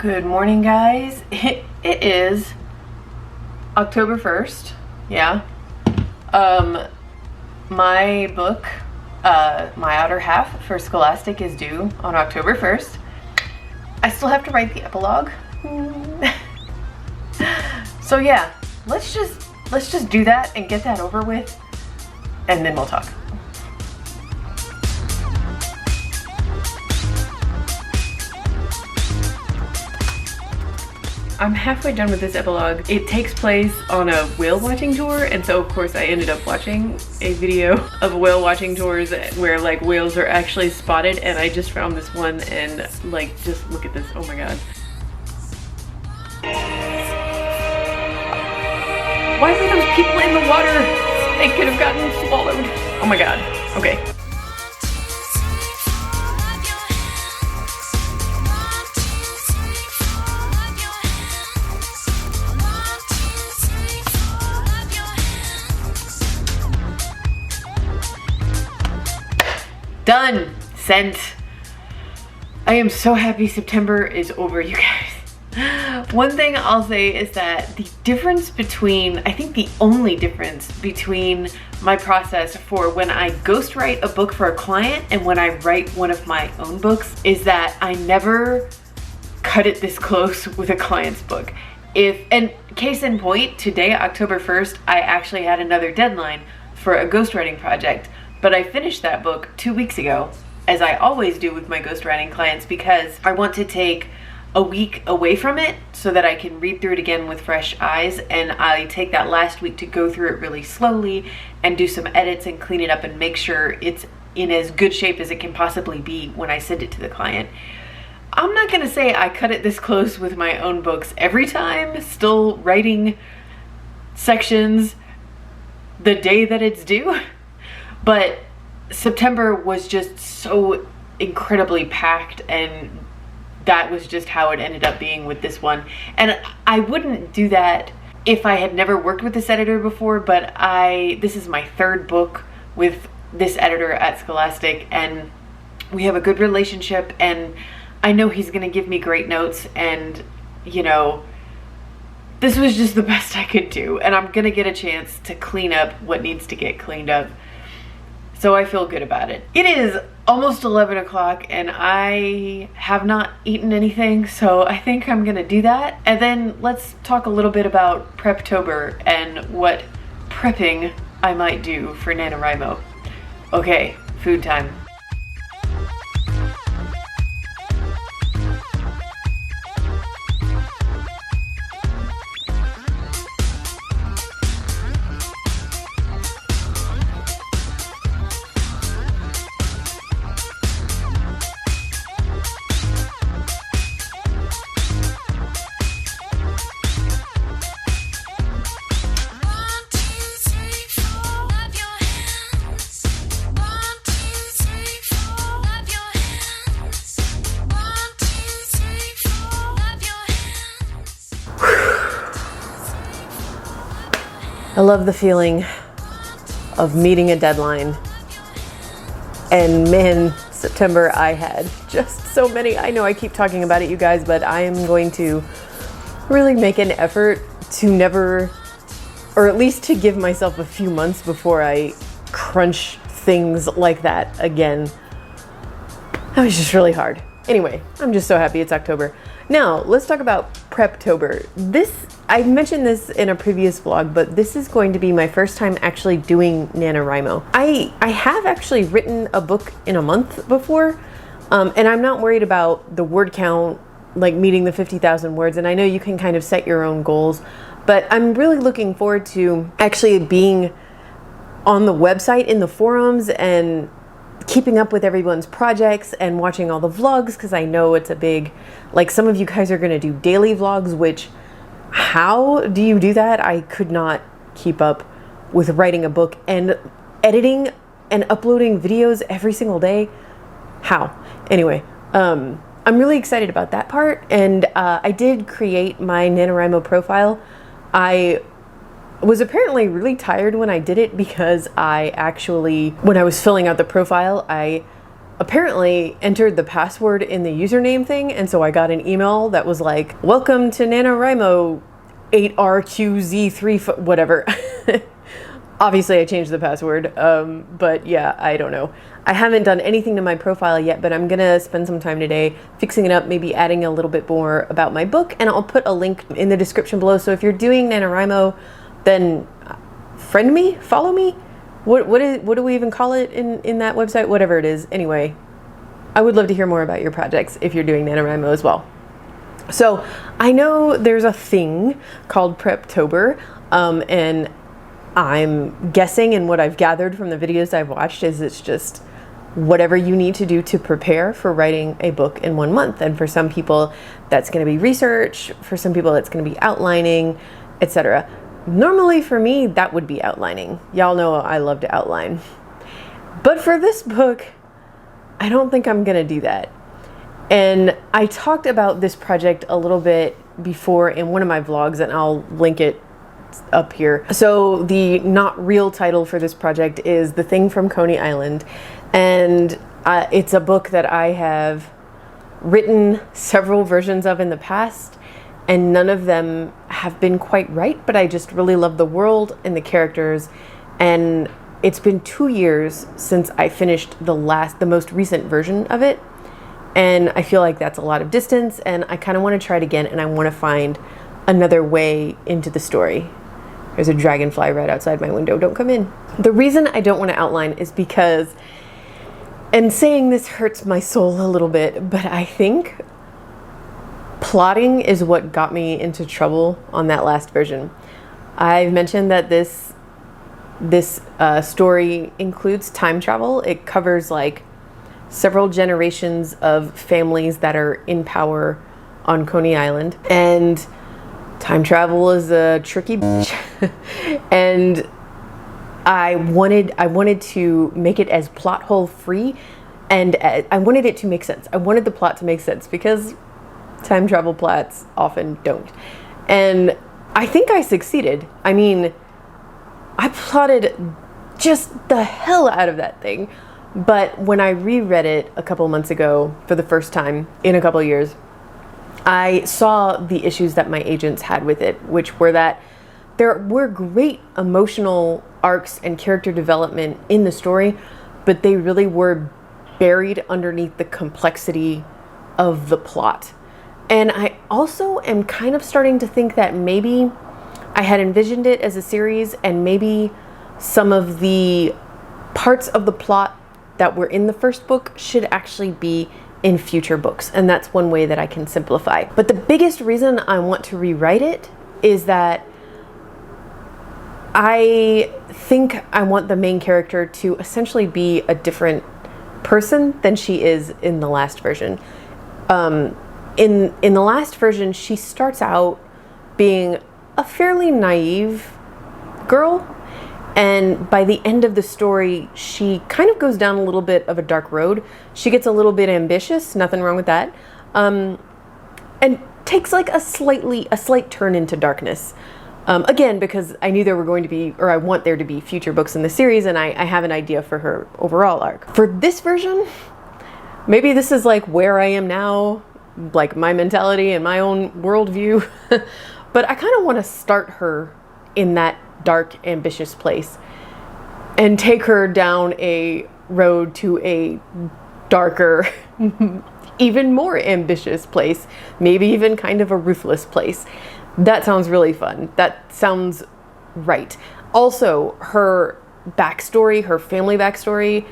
Good morning, guys. It is October 1st. Yeah. My book, My Outer Half for Scholastic, is due on October 1st. I still have to write the epilogue. So yeah, let's just do that and get that over with, and then we'll talk. I'm halfway done with this epilogue. It takes place on a whale watching tour, and so of course I ended up watching a video of whale watching tours where like whales are actually spotted, and I just found this one and like, just look at this, oh my god. Why were those people in the water? They could have gotten swallowed. Oh my god, okay. Done. Sent. I am so happy September is over, you guys. One thing I'll say is that the difference between, I think the only difference between my process for when I ghostwrite a book for a client and when I write one of my own books is that I never cut it this close with a client's book. And case in point, today, October 1st, I actually had another deadline for a ghostwriting project. But I finished that book 2 weeks ago, as I always do with my ghostwriting clients, because I want to take a week away from it so that I can read through it again with fresh eyes, and I take that last week to go through it really slowly and do some edits and clean it up and make sure it's in as good shape as it can possibly be when I send it to the client. I'm not gonna say I cut it this close with my own books every time, still writing sections the day that it's due. But September was just so incredibly packed, and that was just how it ended up being with this one. And I wouldn't do that if I had never worked with this editor before, but this is my third book with this editor at Scholastic, and we have a good relationship, and I know he's gonna give me great notes, and you know, this was just the best I could do, and I'm gonna get a chance to clean up what needs to get cleaned up. So I feel good about it. It is almost 11 o'clock and I have not eaten anything, so I think I'm gonna do that. And then let's talk a little bit about Preptober and what prepping I might do for NaNoWriMo. Okay, food time. I love the feeling of meeting a deadline. And man, September, I had just so many. I know I keep talking about it, you guys, but I am going to really make an effort to never, or at least to give myself a few months before I crunch things like that again. That was just really hard. Anyway, I'm just so happy it's October. Now, let's talk about Preptober. I mentioned this in a previous vlog, but this is going to be my first time actually doing NaNoWriMo. I have actually written a book in a month before, and I'm not worried about the word count, like meeting the 50,000 words, and I know you can kind of set your own goals, but I'm really looking forward to actually being on the website, in the forums, and keeping up with everyone's projects and watching all the vlogs, because I know it's a big, like, some of you guys are going to do daily vlogs, which, how do you do that? I could not keep up with writing a book and editing and uploading videos every single day. How? Anyway, I'm really excited about that part, and I did create my NaNoWriMo profile. I was apparently really tired when I did it because I actually, when I was filling out the profile, I apparently entered the password in the username thing, and so I got an email that was like, welcome to NaNoWriMo 8RQZ3 whatever. Obviously I changed the password, but yeah, I don't know. I haven't done anything to my profile yet, but I'm gonna spend some time today fixing it up, maybe adding a little bit more about my book, and I'll put a link in the description below. So if you're doing NaNoWriMo, then friend me, follow me. What do we even call it in that website? Whatever it is. Anyway, I would love to hear more about your projects if you're doing NaNoWriMo as well. So I know there's a thing called Preptober, and I'm guessing, and what I've gathered from the videos I've watched is it's just whatever you need to do to prepare for writing a book in 1 month. And for some people that's going to be research, for some people that's going to be outlining, etc. Normally for me that would be outlining. Y'all know I love to outline. But for this book, I don't think I'm going to do that. And I talked about this project a little bit before in one of my vlogs, and I'll link it up here. So the not real title for this project is The Thing from Coney Island, and it's a book that I have written several versions of in the past, and none of them have been quite right, but I just really love the world and the characters. And it's been 2 years since I finished the most recent version of it, and I feel like that's a lot of distance, and I kind of want to try it again, and I want to find another way into the story. There's a dragonfly right outside my window. Don't come in. The reason I don't want to outline is because, and saying this hurts my soul a little bit, but I think plotting is what got me into trouble on that last version. I've mentioned that this story includes time travel. It covers like several generations of families that are in power on Coney Island, and time travel is a tricky bitch. And I wanted to make it as plot hole free, and I wanted it to make sense. I wanted the plot to make sense because time travel plots often don't. And I think I succeeded. I mean, I plotted just the hell out of that thing. But when I reread it a couple months ago for the first time in a couple years, I saw the issues that my agents had with it, which were that there were great emotional arcs and character development in the story, but they really were buried underneath the complexity of the plot. And I also am kind of starting to think that maybe I had envisioned it as a series, and maybe some of the parts of the plot that were in the first book should actually be in future books. And that's one way that I can simplify. But the biggest reason I want to rewrite it is that I think I want the main character to essentially be a different person than she is in the last version. In the last version, she starts out being a fairly naive girl, and by the end of the story, she kind of goes down a little bit of a dark road. She gets a little bit ambitious, nothing wrong with that, and takes like a slight turn into darkness. Again, because I knew there were going to be, or I want there to be future books in the series, and I have an idea for her overall arc. For this version, maybe this is like where I am now, like my mentality and my own worldview, but I kind of want to start her in that dark, ambitious place and take her down a road to a darker, even more ambitious place, maybe even kind of a ruthless place. That sounds really fun. That sounds right. Also, her backstory, her family backstory,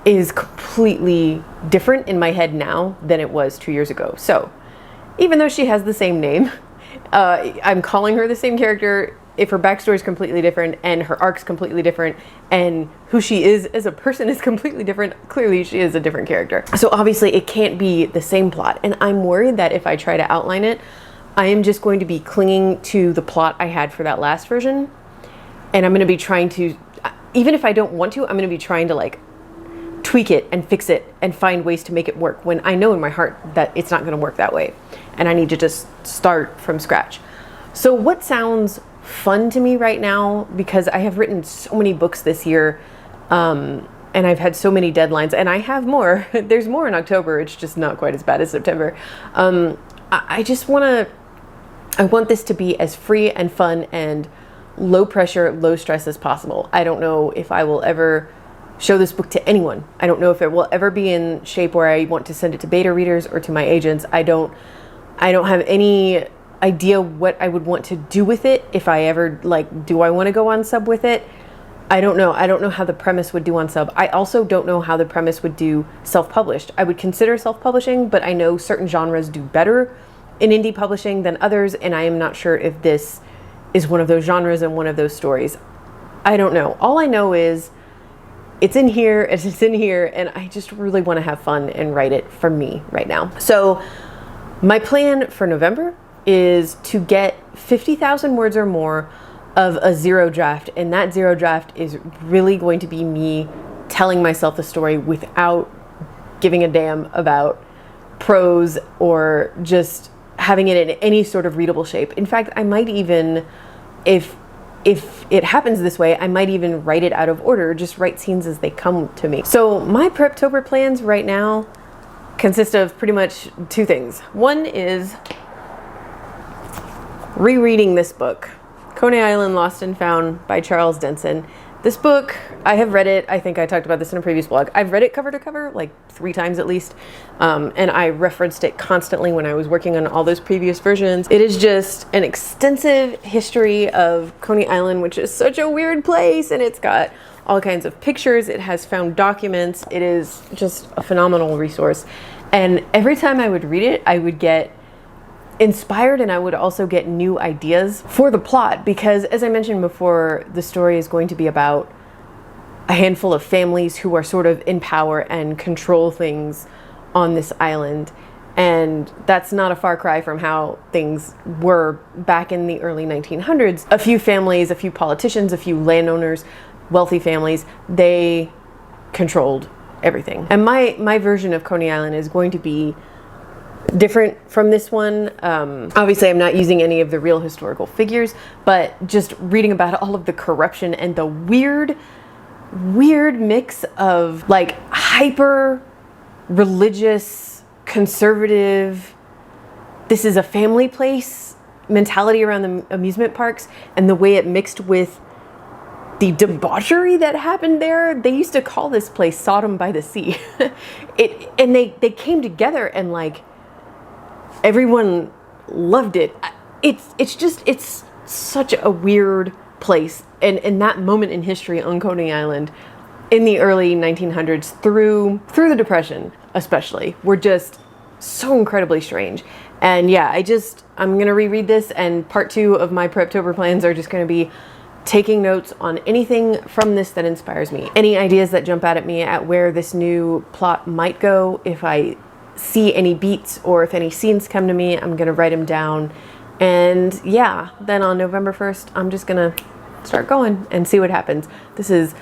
is completely different in my head now than it was 2 years ago. So, even though she has the same name, I'm calling her the same character. If her backstory is completely different and her arc's completely different and who she is as a person is completely different, clearly she is a different character. So obviously it can't be the same plot. And I'm worried that if I try to outline it, I am just going to be clinging to the plot I had for that last version. And I'm going to be trying to, even if I don't want to, I'm going to be trying to like tweak it and fix it and find ways to make it work when I know in my heart that it's not going to work that way. And I need to just start from scratch. So what sounds fun to me right now, because I have written so many books this year, and and I've had so many deadlines, and I have more. There's more in October. It's just not quite as bad as September. I just want this to be as free and fun and low pressure, low stress as possible. I don't know if I will ever show this book to anyone. I don't know if it will ever be in shape where I want to send it to beta readers or to my agents. I don't have any idea what I would want to do with it. If I ever, like, do I want to go on sub with it? I don't know. I don't know how the premise would do on sub. I also don't know how the premise would do self-published. I would consider self-publishing, but I know certain genres do better in indie publishing than others, and I am not sure if this is one of those genres and one of those stories. I don't know. All I know is it's in here, and I just really want to have fun and write it for me right now. So my plan for November is to get 50,000 words or more of a zero draft, and that zero draft is really going to be me telling myself the story without giving a damn about prose or just having it in any sort of readable shape. In fact, I might even, if it happens this way, I might even write it out of order, just write scenes as they come to me. So my Preptober plans right now consist of pretty much two things. One is rereading this book, Coney Island Lost and Found by Charles Denson. This book, I have read it. I think I talked about this in a previous blog. I've read it cover to cover like 3 times at least. And I referenced it constantly when I was working on all those previous versions. It is just an extensive history of Coney Island, which is such a weird place. And it's got all kinds of pictures. It has found documents. It is just a phenomenal resource. And every time I would read it, I would get inspired, and I would also get new ideas for the plot, because as I mentioned before, the story is going to be about a handful of families who are sort of in power and control things on this island. And that's not a far cry from how things were back in the early 1900s. A few families, a few politicians, a few landowners, wealthy families, they controlled everything. And my version of Coney Island is going to be different from this one. Obviously, I'm not using any of the real historical figures, but just reading about all of the corruption and the weird mix of like hyper religious, conservative, this is a family place mentality around the amusement parks, and the way it mixed with the debauchery that happened there. They used to call this place Sodom by the Sea. And they came together, and like everyone loved it. It's such a weird place. And in that moment in history on Coney Island in the early 1900s through the Depression especially, were just so incredibly strange. And yeah, I'm going to reread this, and part 2 of my Preptober plans are just going to be taking notes on anything from this that inspires me. Any ideas that jump out at me at where this new plot might go. If I see any beats or if any scenes come to me, I'm going to write them down. And yeah, then on November 1st, I'm just going to start going and see what happens. This is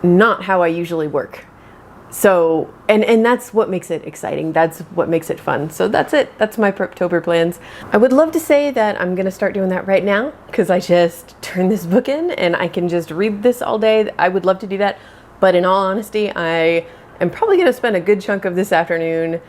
not how I usually work. So, and that's what makes it exciting. That's what makes it fun. So that's it. That's my Preptober plans. I would love to say that I'm going to start doing that right now, because I just turned this book in and I can just read this all day. I would love to do that. But in all honesty, I am probably going to spend a good chunk of this afternoon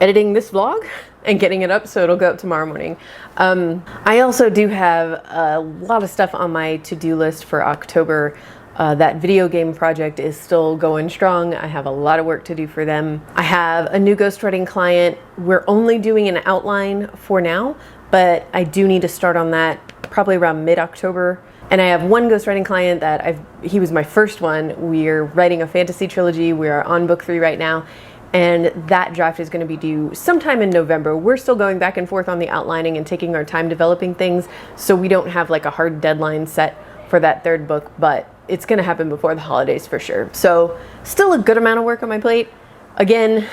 editing this vlog and getting it up, so it'll go up tomorrow morning. I also do have a lot of stuff on my to-do list for October. That video game project is still going strong. I have a lot of work to do for them. I have a new ghostwriting client. We're only doing an outline for now, but I do need to start on that probably around mid-October. And I have one ghostwriting client that he was my first one. We're writing a fantasy trilogy. We are on book 3 right now. And that draft is going to be due sometime in November. We're still going back and forth on the outlining and taking our time developing things, so we don't have like a hard deadline set for that 3rd book, but it's going to happen before the holidays for sure. So still a good amount of work on my plate. Again,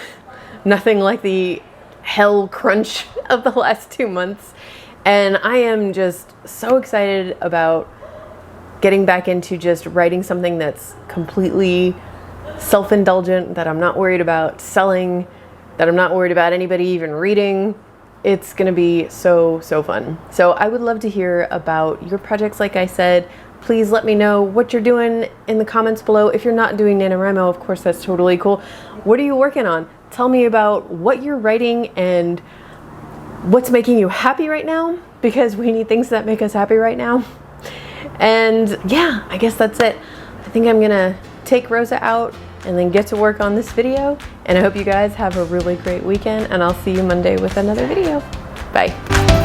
nothing like the hell crunch of the last 2 months. And I am just so excited about getting back into just writing something that's completely self-indulgent, that I'm not worried about selling, that I'm not worried about anybody even reading. It's gonna be so fun. So I would love to hear about your projects. Like I said, please let me know what you're doing in the comments below. If you're not doing NaNoWriMo, of course, that's totally cool. What are you working on? Tell me about what you're writing and what's making you happy right now, because we need things that make us happy right now. And yeah, I guess that's it. I think I'm gonna take Rosa out and then get to work on this video. And I hope you guys have a really great weekend, and I'll see you Monday with another video. Bye.